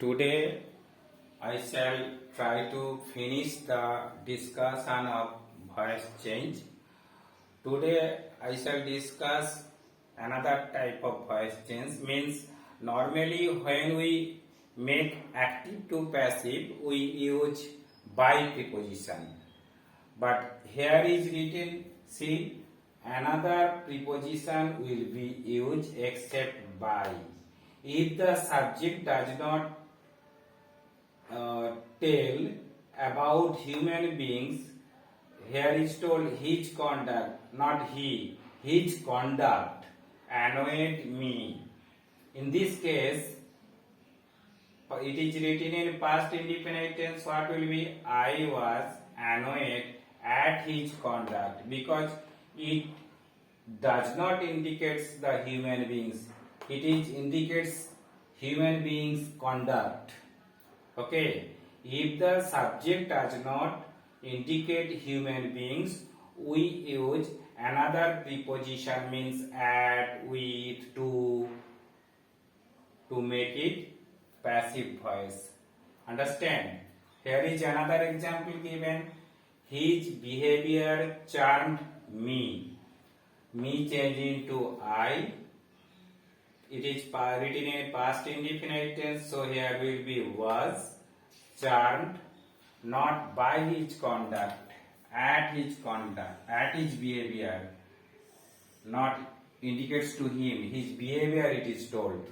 Today I shall try to finish the discussion of voice change. Today I shall discuss another type of voice change. Means normally when we make active to passive we use by preposition. But here is written, see, another preposition will be used except by. If the subject does not tell about human beings, here is told his conduct, not he, his conduct annoyed me. In this case, it is written in past indefinite tense. What will be? I was annoyed at his conduct, because it does not indicate the human beings. It is indicates human beings conduct. Okay. If the subject does not indicate human beings, we use another preposition, means at, with, to make it passive voice. Understand? Here is another example given. His behavior charmed me. Me changed into I. It is written in past indefinite tense, so here will be was charmed, not by his conduct, at his conduct, at his behavior, not indicates to him, his behavior it is told.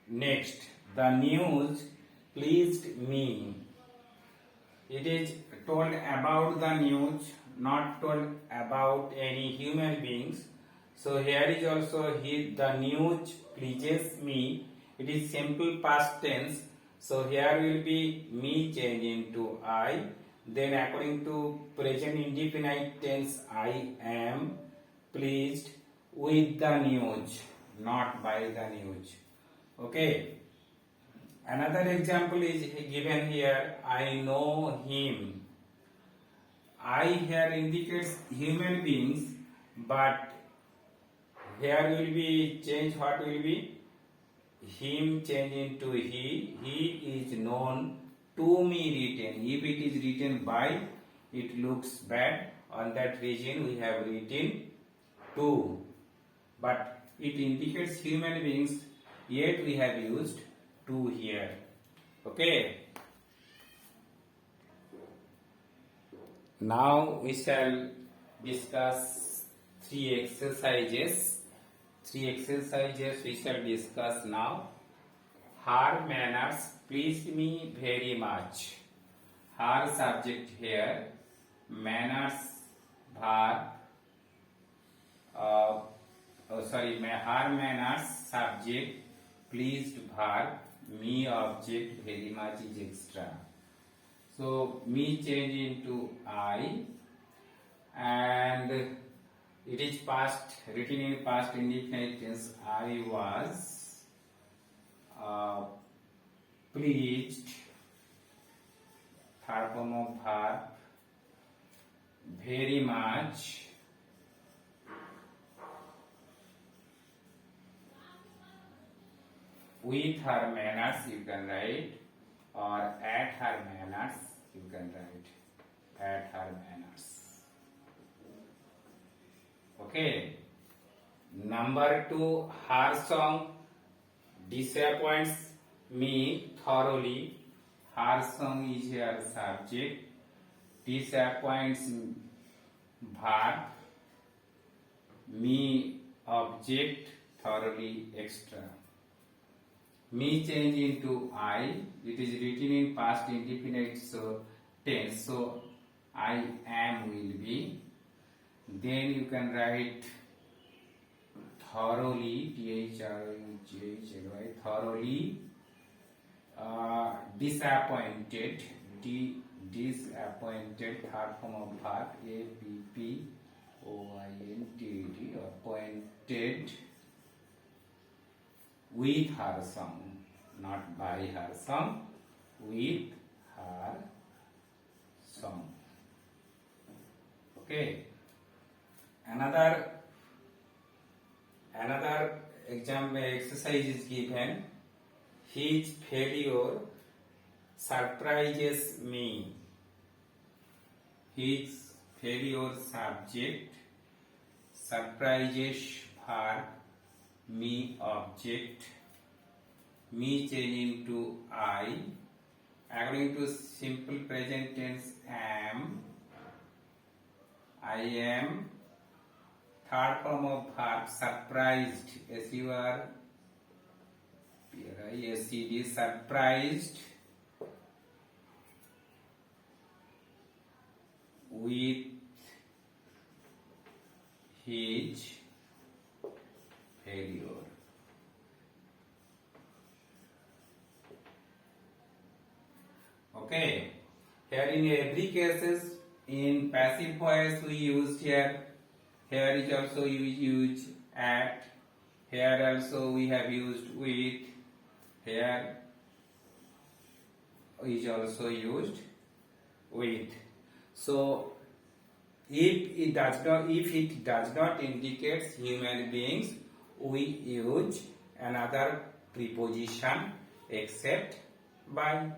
Next, the news pleased me. It is told about the news, not told about any human beings. So here is also the news pleases me. It is simple past tense. So here will be me change into I. Then according to present indefinite tense, I am pleased with the news, not by the news. Okay. Another example is given here. I know him. I here indicates human beings, but here will be change. What will be? Him change into he. He is known to me written. If it is written by, it looks bad. On that reason we have written to. But it indicates human beings, yet we have used to here. Okay. Now we shall discuss three exercises. Three exercises we shall discuss now. Her manners pleased me very much. Her subject here, manners verb. Her manners subject, pleased verb, me object, very much is extra. So me change into I, and it is past, written in past indefinite tense. I was pleased, third form of verb, very much, with her manners you can write, or at her manners you can write, at her manners. Okay. Number 2, her song disappoints me thoroughly. Her song is here subject, disappoints verb, me object, thoroughly extra. Me change into I. It is written in past indefinite tense, so I am will be. Then you can write thoroughly, thoroughly, thoroughly disappointed, disappointed, third form of verb, appointed, appointed, with her song, not by her song, with her song. Okay. Another example exercise is given. His failure surprises me. His failure subject, surprises verb, me object, me changing to I. According to simple present tense, am, I am. Third form of verb, surprised, S-U-R-P-R-I-S-E-D, surprised with his failure. Okay, here in every cases in passive voice we used here. Here is also we use at. Here also we have used with. Here is also used with. So if it does not indicate human beings, we use another preposition except by.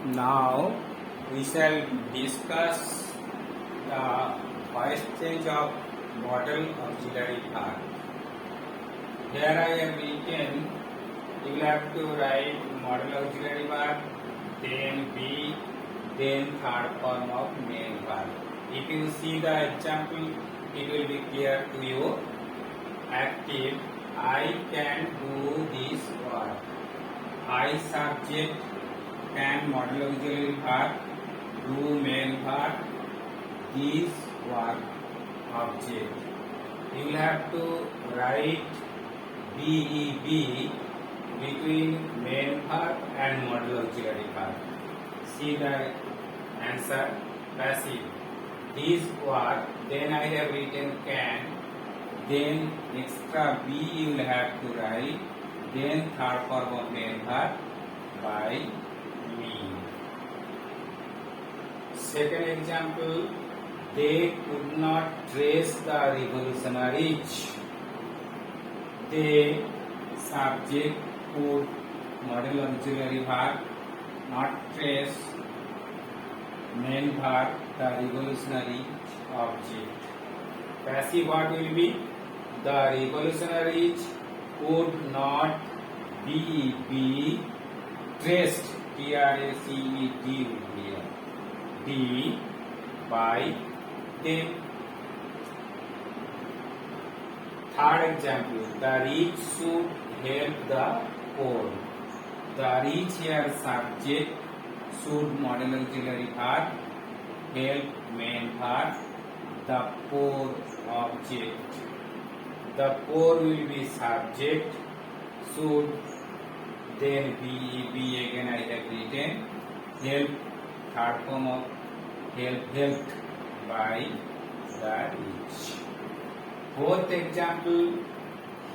Now we shall discuss the first stage of model auxiliary verb. Here I have written, you will have to write model auxiliary verb, then be, then third form of main verb. If you see the example, it will be clear to you. Active, I can do this work. I subject, can model auxiliary verb, do main verb, this work object. You will have to write BEB between main verb and model auxiliary verb. See the answer, passive. This work, then I have written can, then extra B you will have to write, then third form of main verb by me. Second example, they could not trace the revolutionaries. They subject could model auxiliary verb, not trace main verb the revolutionary object. Passive what will be? The revolutionaries could not be traced, T-R-A-C-E-D will be here, D by them. Third example, the rich should help the poor. The rich here subject, should model auxiliary verb, help main verb, the poor object. The poor will be subject, should, then be again I have written, help, third form of helped by the rich. Fourth example,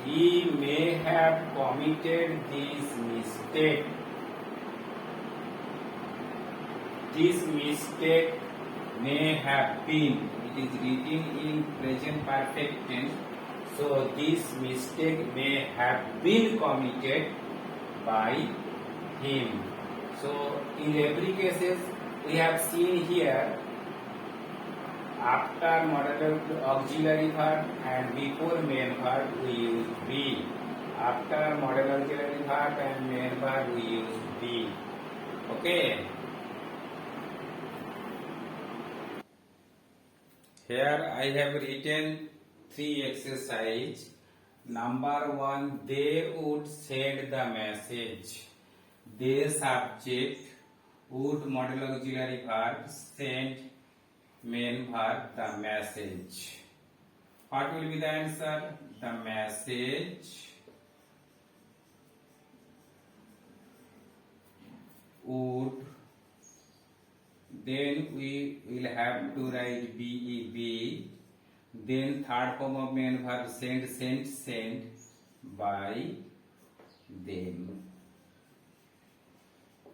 he may have committed this mistake. This mistake may have been, it is written in present perfect tense, so this mistake may have been committed by him. So in every cases we have seen here, after model auxiliary verb and before main verb we use be. After model auxiliary verb and main verb we use be. Okay. Here I have written 3 exercise. Number 1, they would send the message. They subject, would model auxiliary verb, send main verb, the message. What will be the answer? The message would, then we will have to write BEB, then third form of main verb sent by them.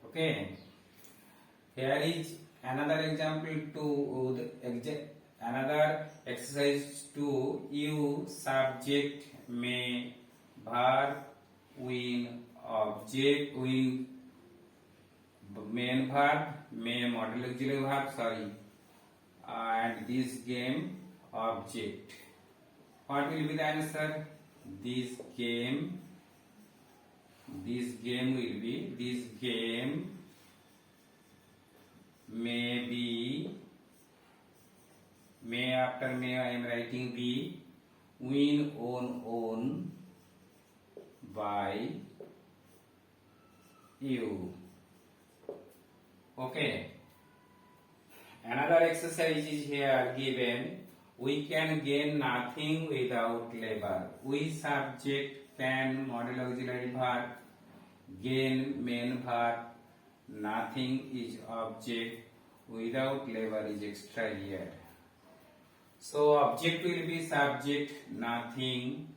Okay. Here is another example to Another exercise 2. Use subject, may, verb, when, object, when, main verb, may, modal auxiliary verb, sorry, and this game object. What will be the answer? This game will be, this game may be, may after may I am writing be, win, own by you. Okay. Another exercise is here given. We can gain nothing without labor. We subject, can, modal auxiliary verb, gain, main verb, nothing is object, without labor is extra here. So object will be subject, nothing,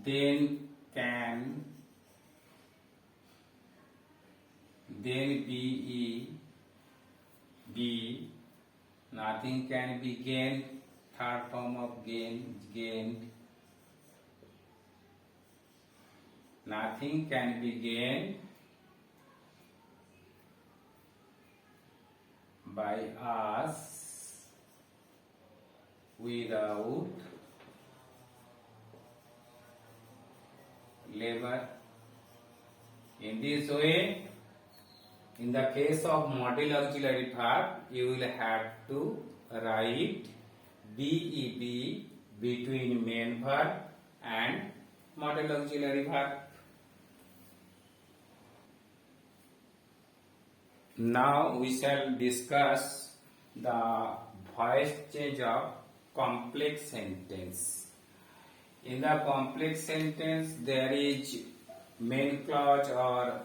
then can, then be, nothing can be gained, third form of gained, nothing can be gained by us without labor. In this way, in the case of modal auxiliary verb, you will have to write BEB between main verb and modal auxiliary verb. Now we shall discuss the voice change of complex sentence. In the complex sentence, there is main clause or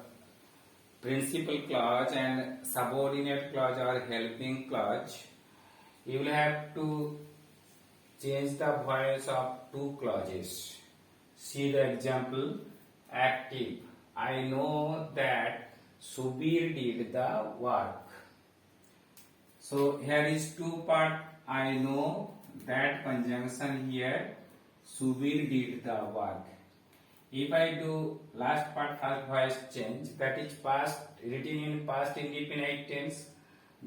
principal clause and subordinate clause or helping clause. You will have to change the voice of two clauses. See the example. Active. I know that Subir did the work. So here is two part. I know that conjunction here. Subir did the work. If I do last part first voice change, that is past, written in past indefinite tense.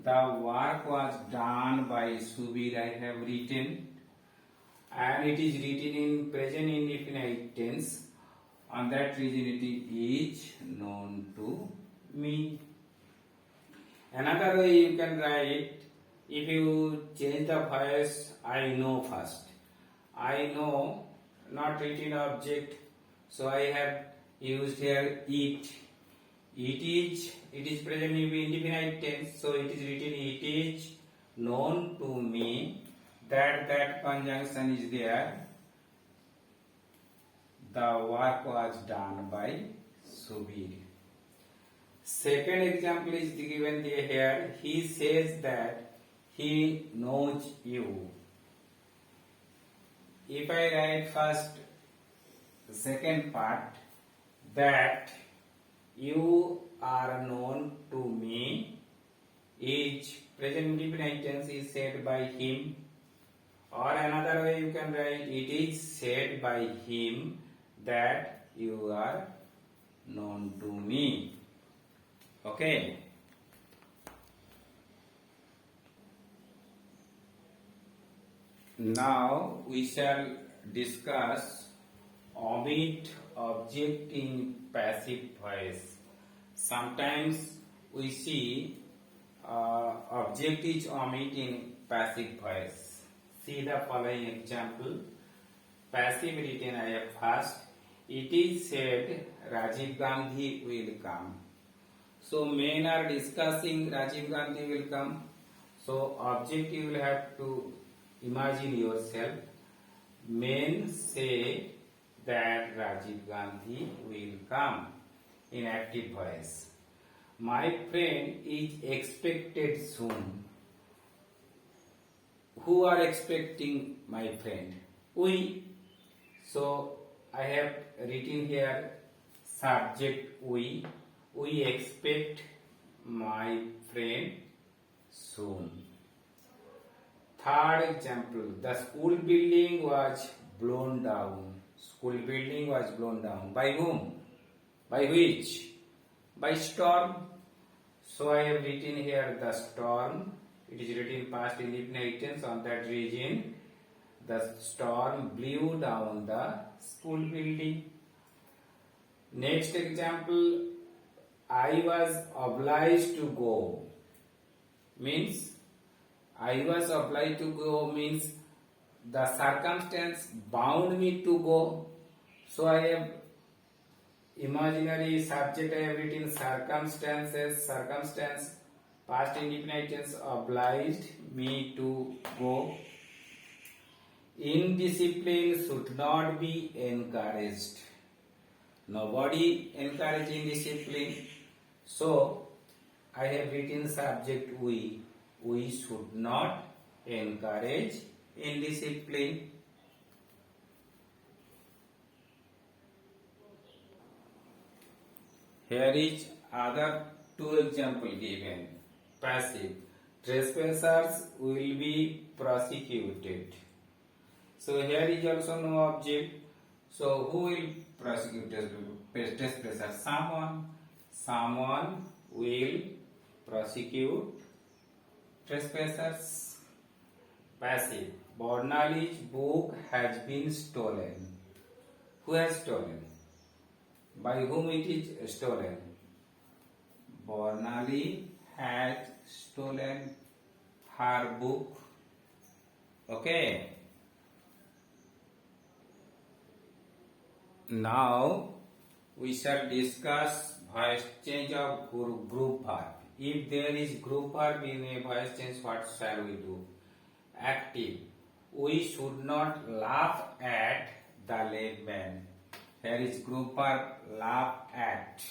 The work was done by Subir, I have written, and it is written in present indefinite tense. On that reason it is known to me. Another way you can write, if you change the voice, I know first. I know, not written object, so I have used here it. It is present in indefinite tense, so it is written it is known to me that conjunction is there. The work was done by Subir. Second example is given here. He says that he knows you. If I write first the second part, that you are known to me, is present indefinite tense is said by him, or another way you can write it is said by him that you are known to me. Okay. Now we shall discuss omit object in passive voice. Sometimes we see object is omit in passive voice. See the following example. Passive written I have first. It is said Rajiv Gandhi will come. So men are discussing Rajiv Gandhi will come. So object you will have to imagine yourself. Men say that Rajiv Gandhi will come in active voice. My friend is expected soon. Who are expecting my friend? We. So I have written here subject we. We expect my friend soon. Third example, the school building was blown down. School building was blown down. By whom? By which? By storm. So I have written here the storm. It is written past indefinite tense on that region. The storm blew down the school building. Next example, I was obliged to go. Means I was obliged to go means the circumstance bound me to go. So I have imaginary subject, I have written circumstances, circumstance, past indefinite tense, obliged me to go. Indiscipline should not be encouraged. Nobody encourage indiscipline. So I have written subject we. We should not encourage indiscipline. Here is other two example given. Passive. Trespassers will be prosecuted. So here is also no object. So who will prosecute trespassers? Someone. Someone will prosecute trespassers. Passive. Bornali's book has been stolen. Who has stolen? By whom it is stolen? Bornali has stolen her book. Okay. Now we shall discuss voice change of group verb. If there is group verb in a voice change, what shall we do? Active. We should not laugh at the lame man. Here is group verb laugh at.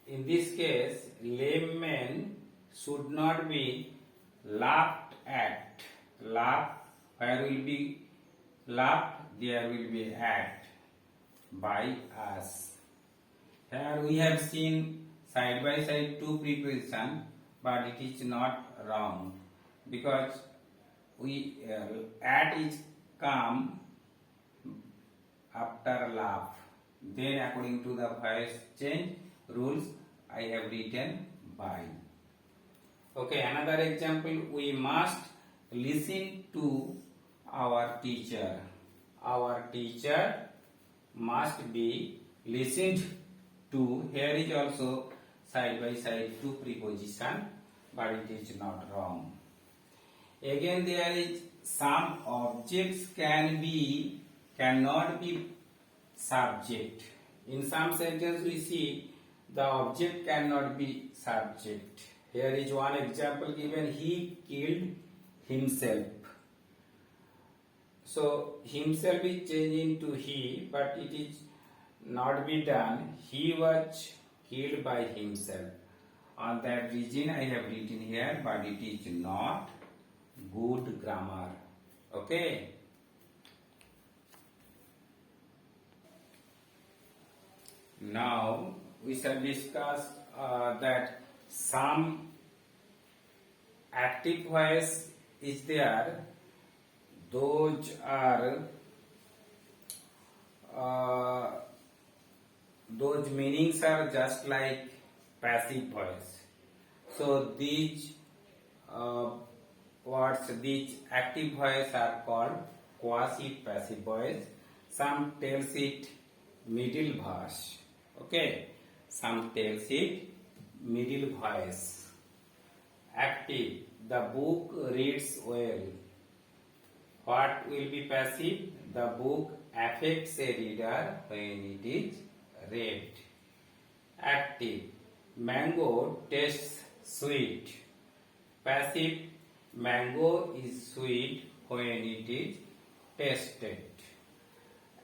In this case, lame man should not be laughed at. Laugh, where will be laughed, there will be at by us. Here we have seen side by side two preposition, but it is not wrong because we at is come after laugh. Then according to the voice change rules, I have written by. Okay, another example, we must listen to our teacher. Our teacher must be listened to. Here is also side by side two preposition, but it is not wrong. Again, there is some objects cannot be subject. In some sentence we see the object cannot be subject. Here is one example given, he killed himself. So himself is changed into he, but it is not be done. He was killed by himself. On that reason I have written here, but it is not good grammar. Okay. Now we shall discuss that some active voice is there. Those are those meanings are just like passive voice. So these words, these active voice are called quasi-passive voice. Some tells it middle voice. Okay, some tells it middle voice. Active, the book reads well. What will be passive? The book affects a reader when it is read. Active, mango tastes sweet. Passive, mango is sweet when it is tasted.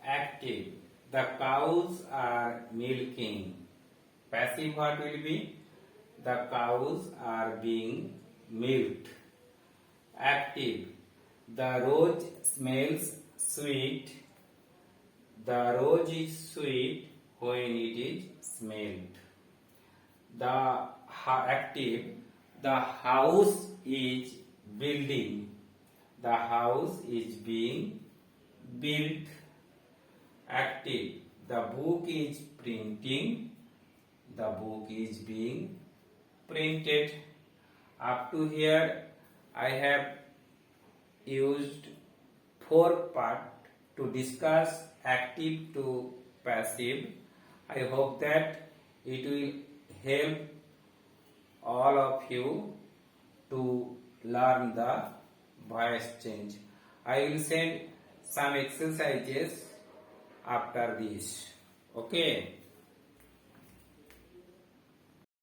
Active, the cows are milking. Passive, what will be? The cows are being milked. Active, the rose smells sweet. The rose is sweet when it is smelled. The active. The house is building. The house is being built. Active. The book is printing. The book is being printed. Up to here I have used 4 parts to discuss active to passive. I hope that it will help all of you to learn the voice change. I will send some exercises after this. Okay.